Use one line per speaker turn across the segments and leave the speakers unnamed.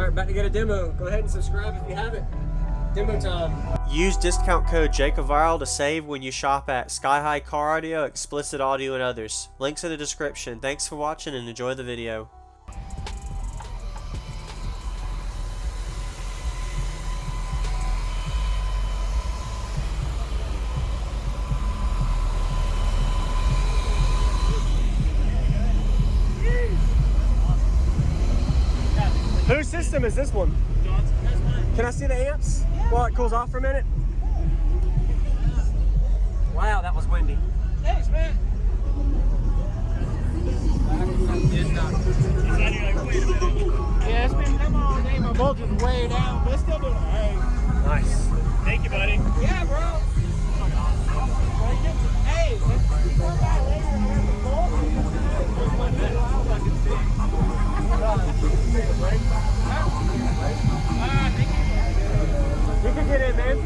Alright, about to get a demo. Go ahead and subscribe if you haven't. Demo time.
Use discount code JACOVIRAL to save when you shop at Sky High Car Audio, Explicit Audio, and others. Links in the description. Thanks for watching and enjoy the video.
Whose system is this one? Can I see the amps while it cools off for a minute? Wow, that was windy.
Thanks, man. Yeah, it's been come on, day. My voltage is way down, but it's still doing alright.
Nice.
Thank you, buddy. Yeah, bro. Hey, let's come back later and have the
You can get in, man.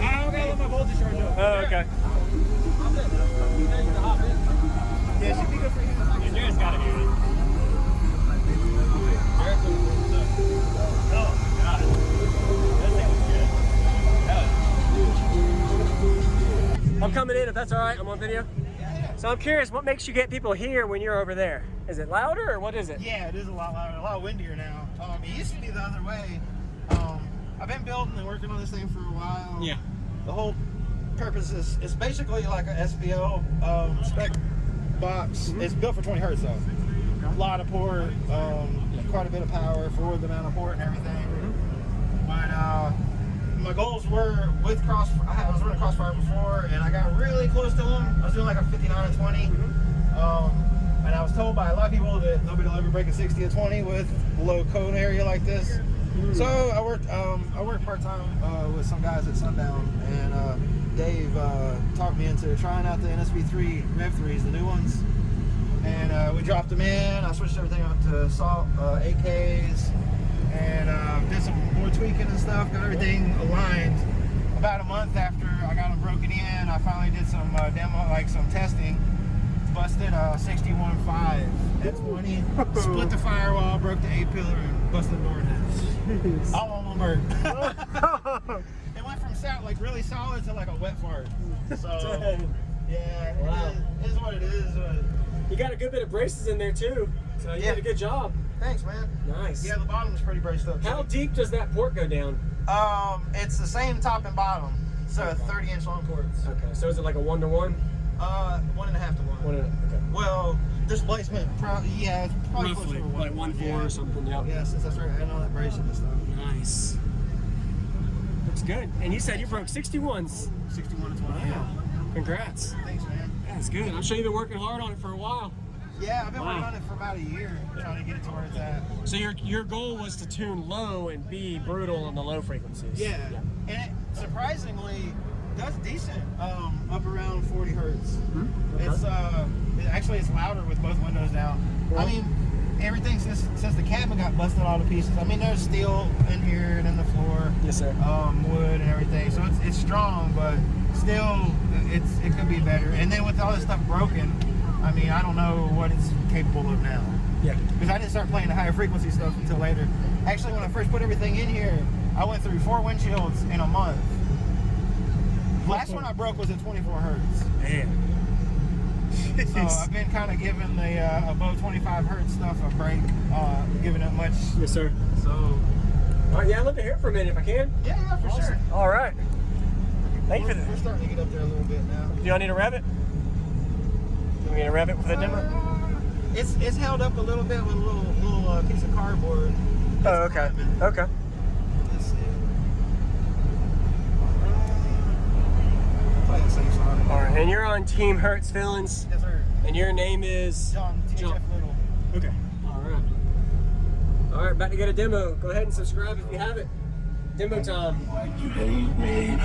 I don't gotta let my voltage charge up.
Oh, okay.
Yeah, it should be good for you. Jared's gotta hear it. Oh, God. That thing was good.
I'm coming in if that's alright. I'm on video. So I'm curious, what makes you get people here when you're over there? Is it louder or what is it?
Yeah, it is a lot louder, a lot windier now. It used to be the other way. I've been building and working on this thing for a while.
Yeah.
The whole purpose is it's basically like a SPL Spec Box.
Mm-hmm.
It's built for 20 hertz though. A lot of port, quite a bit of power for the amount of port and everything.
Mm-hmm.
But my goals were with I was running Crossfire before, and I got really close to them. I was doing like a 59 and 20. Mm-hmm. And I was told by a lot of people that nobody will ever break a 60 or 20 with a low cone area like this. Mm-hmm. So I worked part-time with some guys at Sundown, and Dave talked me into trying out the NSB3 Rev 3s, the new ones. And we dropped them in. I switched everything up to salt AKs, and did some more tweaking and stuff. Got everything aligned. About a month after I got them broken in, I finally did some demo, like some testing. Busted a 61.5 at 20. Split the firewall, broke the A pillar, and busted the door hinge. All on one bird. It went from like really solid to like a wet fart. So yeah,
wow.
It is what it is.
You got a good bit of braces in there too, so you did a good job.
Than's, man.
Nice.
Yeah, the bottom is pretty braced up.
How deep does that port go down?
It's the same top and bottom, so
okay.
30-inch long ports.
Okay, so is it like a 1-to-1?
1.5 to 1.
Okay.
Well, displacement, yeah, it's probably
roughly
closer to
like 1.4 or something. Yep.
Yeah, since I started adding all that bracing and stuff.
Nice. Looks good. And you said you broke 61s.
61 and 20.
Wow.
Yeah.
Congrats.
Thanks, man.
That's good. I'm sure you've been working hard on it for a while.
Yeah, I've been working on it for about a year, trying to get it to where it's at.
So your goal was to tune low and be brutal on the low frequencies.
Yeah. And it surprisingly does decent up around 40 hertz. Mm-hmm. Okay. Actually it's louder with both windows down. Cool. I mean, everything since the cabin got busted all to pieces. I mean, there's steel in here and in the floor.
Yes, sir.
Wood and everything. So it's strong, but still it could be better. And then with all this stuff broken, I mean, I don't know what it's capable of now.
Yeah.
Because I didn't start playing the higher frequency stuff until later. Actually, when I first put everything in here, I went through 4 windshields in a month. Last one I broke was at 24 hertz.
Man.
So I've been kind of giving the above 25 hertz stuff a break, giving it much.
Yes, sir.
So.
All right, yeah, I'd love to hear it for a minute if I can.
Yeah, for sure.
All right. Thank you for that.
We're starting to get up there a little bit now.
Do y'all need to rev it? We need to rev it for the demo?
It's held up a little bit with a little piece of cardboard.
Oh, okay. Okay.
Let's see. Play the safe side.
All right, and you're on Team Hertz Feelings.
Yes, sir.
And your name is?
John. Little.
Okay. All right. All right, about to get a demo. Go ahead and subscribe if you haven't. Demo time.
You hate me.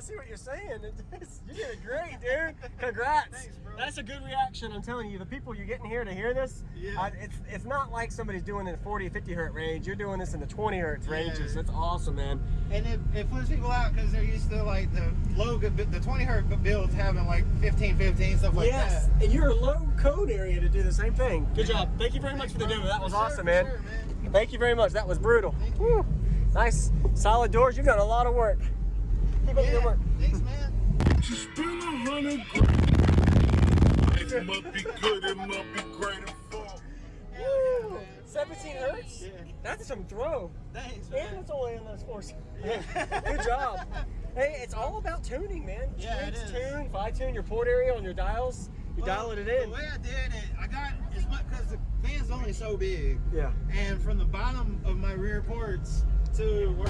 see what you're saying. You did great, dude. Congrats.
Thanks, bro.
That's a good reaction. I'm telling you, the people you're getting here to hear this,
Yeah.
it's not like somebody's doing it in the 40, 50 hertz range. You're doing this in the 20 hertz ranges. That's awesome, man.
And it flips people out because they're used to like the the 20 hertz builds having like 15, stuff like that.
Yes, and you're a low code area to do the same thing. Good job. Thank you very much for the demo. That was awesome, man.
Sure, man.
Thank you very much. That was brutal. Woo. Nice, solid doors. You've done a lot of work. Keep up your work.
Thanks, man.
Just been a running it might be good, it might be great and fall.
Woo. 17 hertz?
Yeah.
That's some throw.
Thanks,
And
man.
it's only in those fours.
Yeah.
Good job. Hey, it's all about tuning, man.
Yeah, it is.
Tune, fine tune your port area on your dials. You dialing it in.
The way I did it, I got as much because the van's only so big.
Yeah.
And from the bottom of my rear ports to where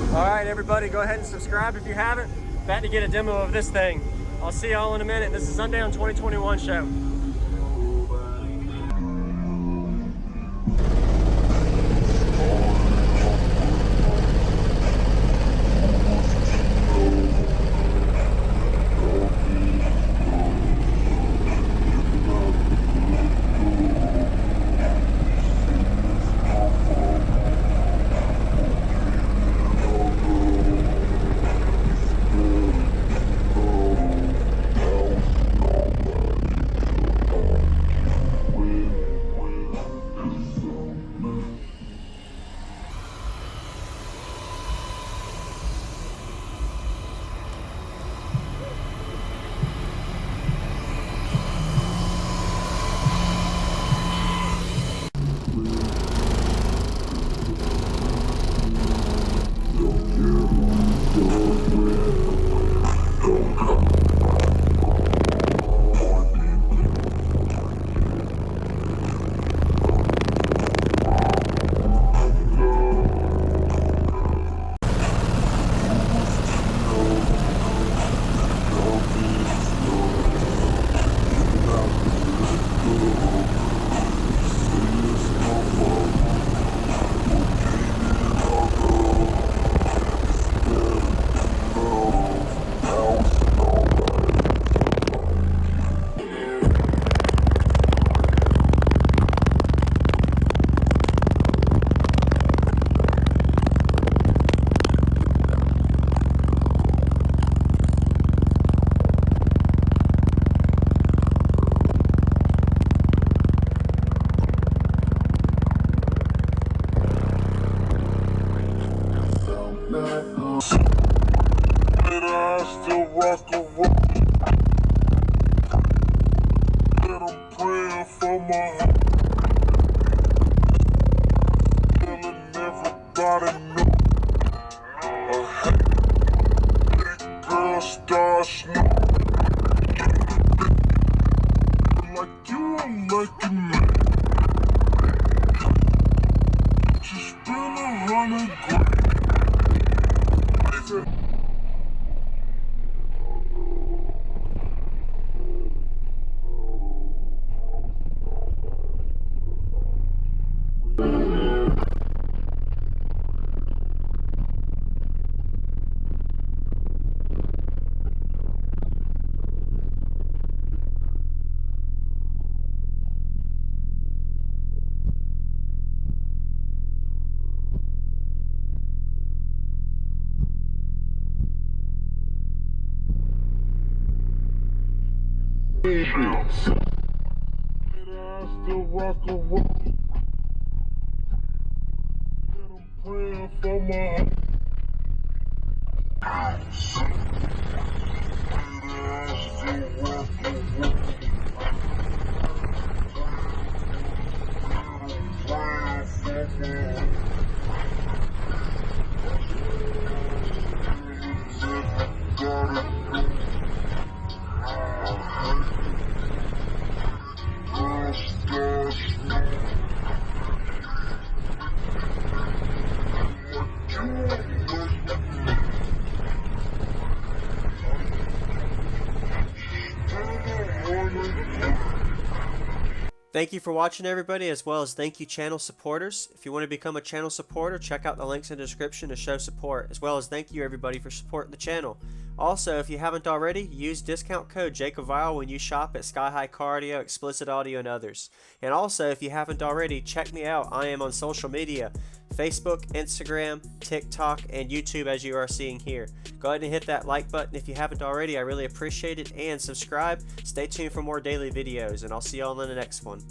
All right, everybody, go ahead and subscribe if you haven't. About to get a demo of this thing. I'll see y'all in a minute. This is Sundown 2021 show.
Still rock a roll. And I'm praying for my
Thank you for watching, everybody, as well as thank you channel supporters. If you want to become a channel supporter, check out the links in the description to show support, as well as thank you everybody for supporting the channel. Also, if you haven't already, use discount code JakeOfViral when you shop at Sky High Car Audio, Explicit Audio, and others. And also, if you haven't already, check me out. I am on social media, Facebook, Instagram, TikTok, and YouTube, as you are seeing here. Go ahead and hit that like button if you haven't already. I really appreciate it. And subscribe. Stay tuned for more daily videos, and I'll see y'all in the next one.